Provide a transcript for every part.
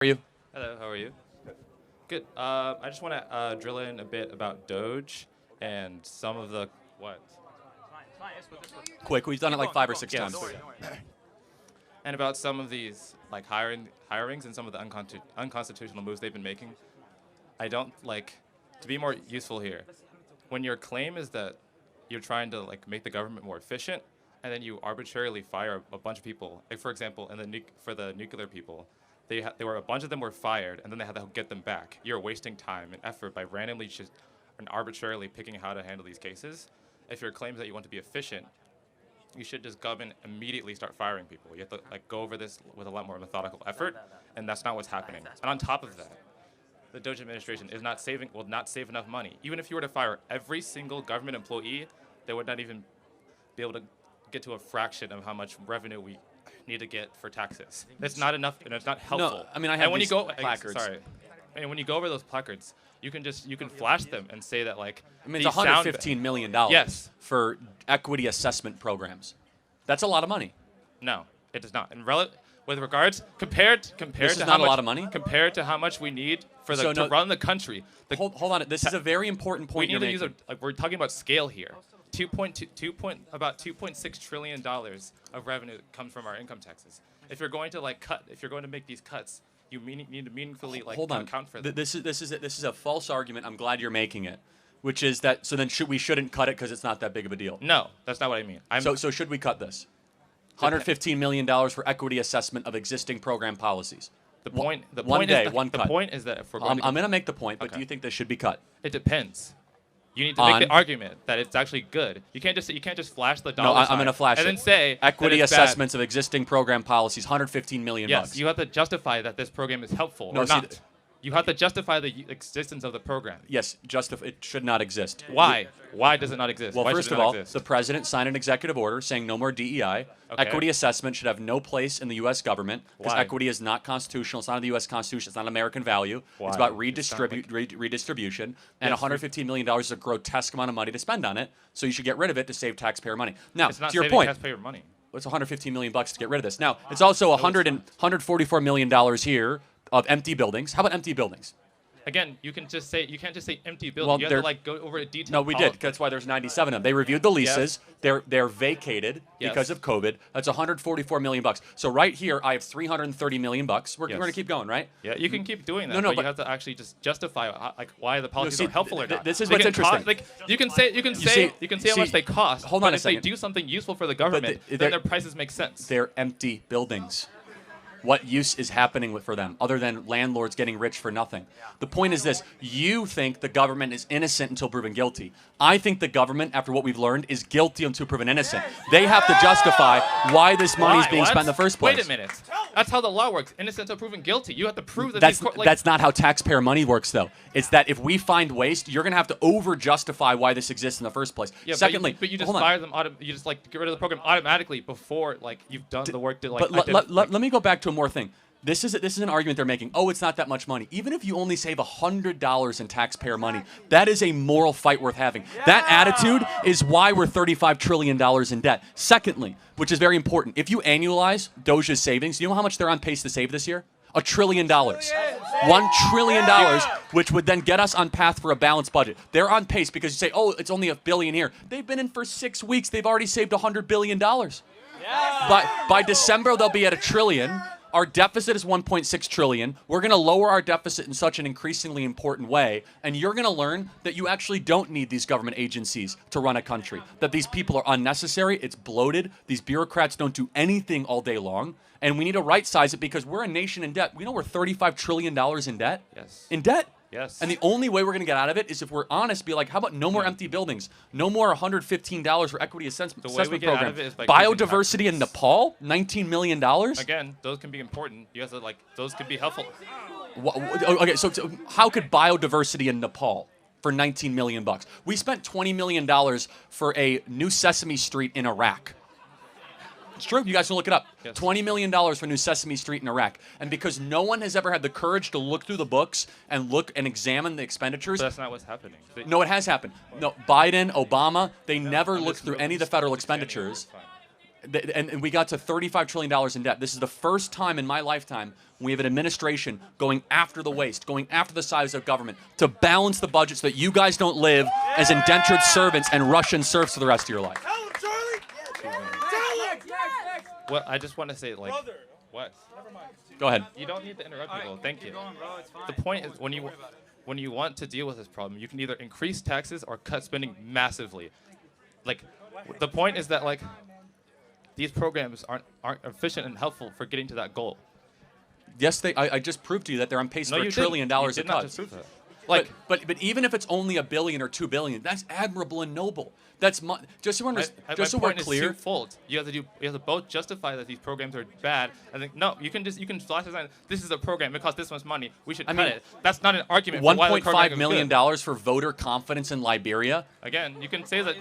Are you? Hello, how are you? Good. I just want to drill in a bit about Doge and some of the what? Quick, we've done it like 5 or 6 Yes. times. And about some of these like hirings and some of the unconstitutional moves they've been making. I don't like to be more useful here. When your claim is that you're trying to like make the government more efficient, and then you arbitrarily fire a bunch of people. Like for example, for the nuclear people, they were a bunch of them were fired, and then they had to get them back. You're wasting time and effort by randomly just and arbitrarily picking how to handle these cases. If your claim is that you want to be efficient, you should just government immediately start firing people. You have to like go over this with a lot more methodical effort, and that's not what's happening. And on top of that, the Doge administration will not save enough money. Even if you were to fire every single government employee, they would not even be able to get to a fraction of how much revenue we need to get for taxes. That's not enough, and it's not helpful. No, I mean I have and when these you go, placards. Sorry, and when you go over those placards, you can flash them and say that like. I mean, it's $115 million Yes. for equity assessment programs. That's a lot of money. No, it does not. And with regards compared This to is how not a much, lot of money? compared to how much we need for So to no- run the country. Hold on. This is a very important We point need you're to making. use we're talking about scale here. About $2.6 trillion of revenue comes from our income taxes. If you're going to make these cuts, you need to meaningfully Hold on. account for them. This is a false argument. I'm glad you're making it, which is that so then we shouldn't cut it because it's not that big of a deal. No, that's not what I mean. So should we cut this? $115 million for equity assessment of existing program policies. The point one is day, that, one the cut. point is that if we're I'm going going to make the point, but Okay. do you think this should be cut? it depends. You need to On- make the argument that it's actually good. You can't just flash the No, dollar I'm sign going to flash and it. then say Equity that it's bad. assessments of existing program policies, $115 million. Yes, you have to justify that this program is helpful No, or see, not. You have to justify the existence of the program. Yes, it should not exist. Why? Why does it not exist? Well, Why first should of it not all, exist? the president signed an executive order saying no more DEI. Okay. Equity assessment should have no place in the U.S. government because Why? equity is not constitutional. It's not in the U.S. Constitution. It's not an American value. Why? It's about It's not like- redistribution. And Yes, $115 million is a grotesque amount of money to spend on it. So you should get rid of it to save taxpayer money. Now, it's not to your saving point, taxpayer money. it's $115 million to get rid of this. Now, it's also $144 million here of empty buildings. How about empty buildings? Again, you can't just say empty building. Well, you have they're- to like go over a detail. No, we did. That's why there's 97 of them. They reviewed the leases. They're vacated Yes. because of COVID. That's $144 million. So right here, I have $330 million. We're going to keep going, right? Yeah, you can keep doing that. No, but but- you have to actually just justify why the policies see, are helpful or not. this is They what's can interesting. Like you can say how much they cost. Hold on but a if second. they do something useful for the government, they're- then their prices make sense. They're empty buildings. What use is happening for them other than landlords getting rich for nothing? The point is this. You think the government is innocent until proven guilty. I think the government, after what we've learned, is guilty until proven innocent. They have to justify why this money is being spent in the first place. Wait a minute. That's how the law works. Innocent until proven guilty. You have to prove that That's not how taxpayer money works, though. It's that if we find waste, you're going to have to over-justify why this exists in the first place. Yeah, Secondly, but you just hold on. fire them. You just like get rid of the program automatically before like you've done the work to like. But let me go back to one more thing. This is an argument they're making. Oh, it's not that much money. Even if you only save $100 in taxpayer money, that is a moral fight worth having. That attitude is why we're $35 trillion in debt. Secondly, which is very important, if you annualize Doge's savings, you know how much they're on pace to save this year? $1 trillion. $1 trillion, which would then get us on path for a balanced budget. They're on pace because you say, oh, it's only $1 billion here. They've been in for 6 weeks. They've already saved $100 billion. By December, they'll be at $1 trillion. Our deficit is $1.6 trillion. We're going to lower our deficit in such an increasingly important way, and you're going to learn that you actually don't need these government agencies to run a country, that these people are unnecessary, it's bloated, these bureaucrats don't do anything all day long, and we need to right-size it because we're a nation in debt. We know we're $35 trillion in debt. Yes. In debt. Yes. And the only way we're going to get out of it is if we're honest, be like, how about no more empty buildings? No more $115 for equity assessment way we get out program. of it is by increasing Biodiversity in taxes. Nepal, $19 million? Again, those can be important. You have to like those could be helpful. Okay, so how could biodiversity in Nepal for $19 million? We spent $20 million for a new Sesame Street in Iraq. It's true. You guys can look it up. Yes. $20 million for New Sesame Street in Iraq. And because no one has ever had the courage to look through the books and look and examine the expenditures. But that's not what's happening. No, it has happened. No, Biden, Obama, they never looked through any of the federal expenditures. and we got to $35 trillion in debt. This is the first time in my lifetime we have an administration going after the waste, going after the size of government to balance the budget so that you guys don't live as indentured servants and Russian serfs for the rest of your life. Tell him, Charlie! Tell him! Well, I just want to say, like, Brother. what? Go ahead. You don't need to interrupt people. Thank you. Going, bro. It's fine. The point is, when you want to deal with this problem, you can either increase taxes or cut spending massively. Like, the point is that, like, these programs aren't efficient and helpful for getting to that goal. Yes, I just proved to you that they're on pace for $1 trillion you of did not cuts. just prove that. Like, but even if it's only $1 billion or $2 billion, that's admirable and noble. That's just so we're clear. Is twofold. You have to both justify that these programs are bad, and then no, you can flash this on. This is a program. It costs this much money. We should cut it. That's not an argument. For why the program $1.5 is million good. for voter confidence in Liberia. Again, you can say that.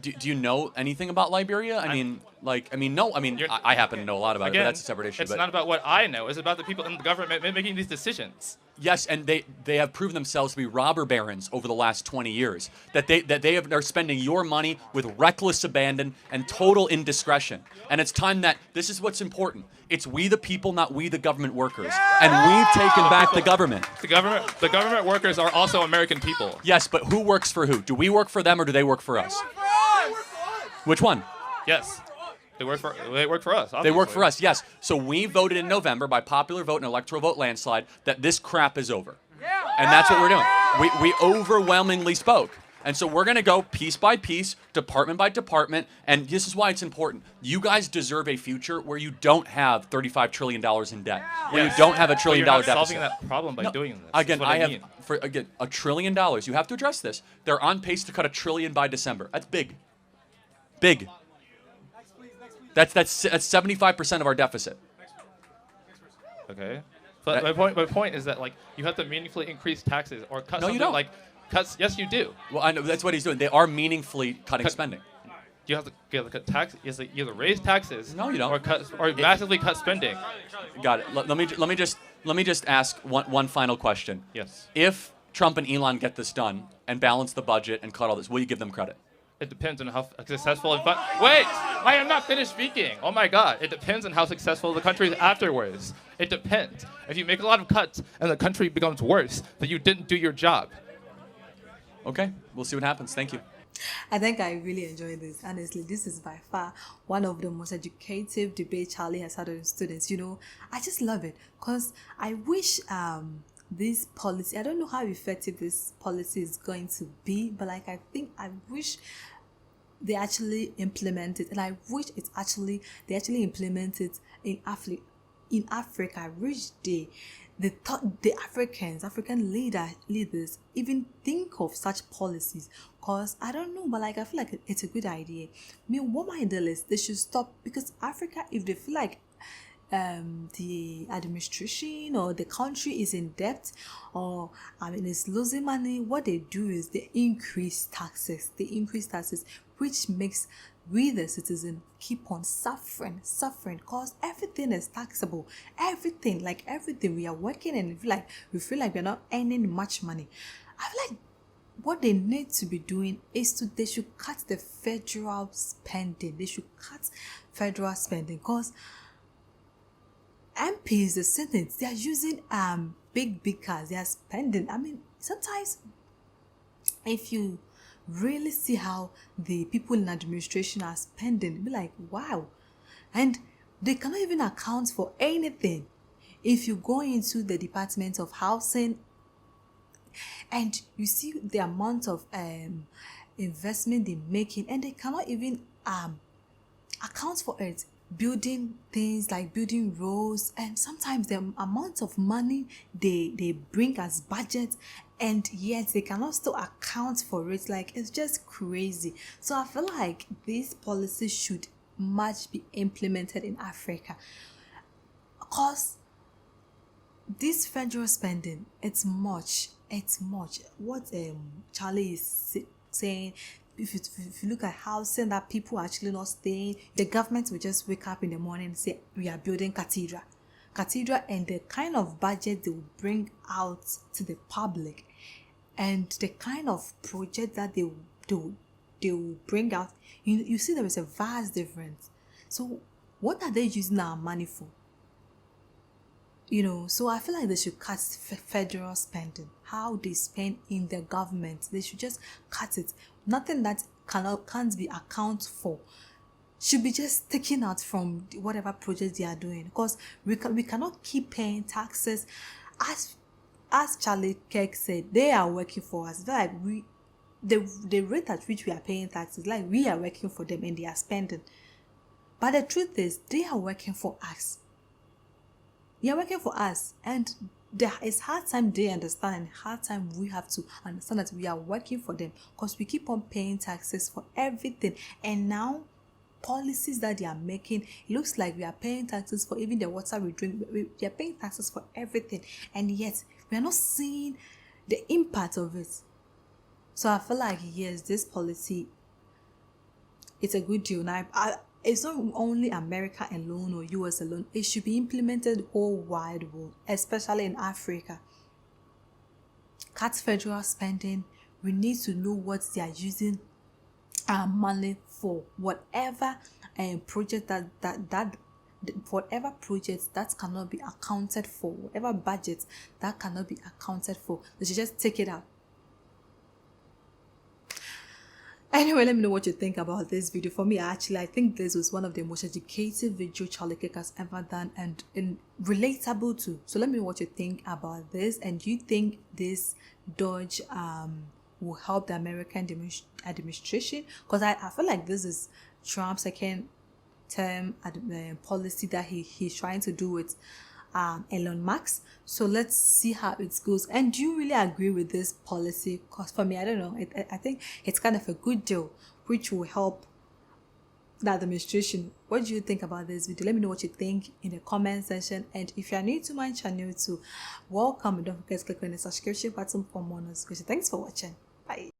Do you know anything about Liberia? I mean, I happen to know a lot about it, but that's a separate issue. It's not about what I know. It's about the people in the government making these decisions. Yes, and they have proven themselves to be robber barons over the last 20 years. They're spending your money with reckless abandon and total indiscretion. And it's time that this is what's important. It's we the people, not we the government workers. And we've taken back the government. The government workers are also American people. Yes, but who works for who? Do we work for them or do they work for us? Which one? Yes. They work for us. Obviously. They work for us, yes. So we voted in November by popular vote and electoral vote landslide that this crap is over. And that's what we're doing. We overwhelmingly spoke. And so we're going to go piece by piece, department by department, and this is why it's important. You guys deserve a future where you don't have $35 trillion in debt, where you don't have $1 trillion deficit. You're not solving that problem by doing this. Again, mean. $1 trillion. You have to address this. They're on pace to cut $1 trillion by December. That's big. Big. That's 75% of our deficit. Okay. But my point is that, like, you have to meaningfully increase taxes or cut something don't. like cuts. Yes, you do. Well, I know that's what he's doing. They are meaningfully cutting spending. You have to cut tax. You have to either raise taxes. No, you don't. Or massively cut spending. Got it. Let me just ask one final question. Yes. If Trump and Elon get this done and balance the budget and cut all this, will you give them credit? It depends on how successful and wait, I am not finished speaking. Oh my God! It depends on how successful the country is afterwards. It depends. If you make a lot of cuts and the country becomes worse, then you didn't do your job. Okay, we'll see what happens. Thank you. I think I really enjoyed this. Honestly, this is by far one of the most educative debates Charlie has had with students. You know, I just love it because I wish this policy, I don't know how effective this policy is going to be, but like I wish they actually implement it, and I wish they actually implement it in Africa. I wish the African leaders even think of such policies, because I don't know, but like I feel like it's a good idea. I mean, what my deal is, they should stop, because Africa, if they feel like the administration or the country is in debt, or is losing money, what they do is they increase taxes, which makes we the citizen keep on suffering, because everything is taxable. Everything we are working, and we feel like we're not earning much money. I feel like what they need to be doing is they should cut the federal spending. Because MPs, the Senate, they are using big cars. They are spending. I mean, sometimes if you really see how the people in administration are spending, be like, wow. And they cannot even account for anything. If you go into the Department of Housing and you see the amount of investment they're making, and they cannot even account for it. Building things like building roads, and sometimes the amount of money they bring as budget, and yet they cannot still account for it. Like, it's just crazy. So I feel like this policy should much be implemented in Africa, because this federal spending, it's much. What Charlie is saying, if you look at housing that people are actually not staying, the government will just wake up in the morning and say, we are building cathedral, and the kind of budget they will bring out to the public, and the kind of project that they will bring out, you see there is a vast difference. So what are they using our money for? You know, so I feel like they should cut federal spending. How they spend in the government, they should just cut it. Nothing that can't be accounted for should be just taken out from whatever project they are doing, because we cannot keep paying taxes. As Charlie Kirk said, they are working for us. It's like the rate at which we are paying taxes, like we are working for them and they are spending. But the truth is, they are working for us. They are working for us, and there is hard time they understand, and hard time we have to understand that we are working for them, because we keep on paying taxes for everything. And now policies that they are making, it looks like we are paying taxes for even the water we drink. We are paying taxes for everything, and yet we are not seeing the impact of it. So I feel like, yes, this policy, it's a good deal. Now, it's not only America alone or US alone. It should be implemented whole wide world, especially in Africa. Cut federal spending. We need to know what they are using our money for. Whatever project whatever projects that cannot be accounted for, whatever budget that cannot be accounted for, they should just take it out. Anyway, let me know what you think about this video. For me, I think this was one of the most educative video Charlie Kirk has ever done, and relatable too. So let me know what you think about this, and do you think this dodge will help the American administration? Because I feel like this is Trump's second term policy that he's trying to do with Elon Musk. So let's see how it goes. And do you really agree with this policy? Because for me, I don't know. I think it's kind of a good deal, which will help the administration. What do you think about this video? Let me know what you think in the comment section. And if you are new to my channel too, welcome. Don't forget to click on the subscription button for more notifications. Thanks for watching. Bye.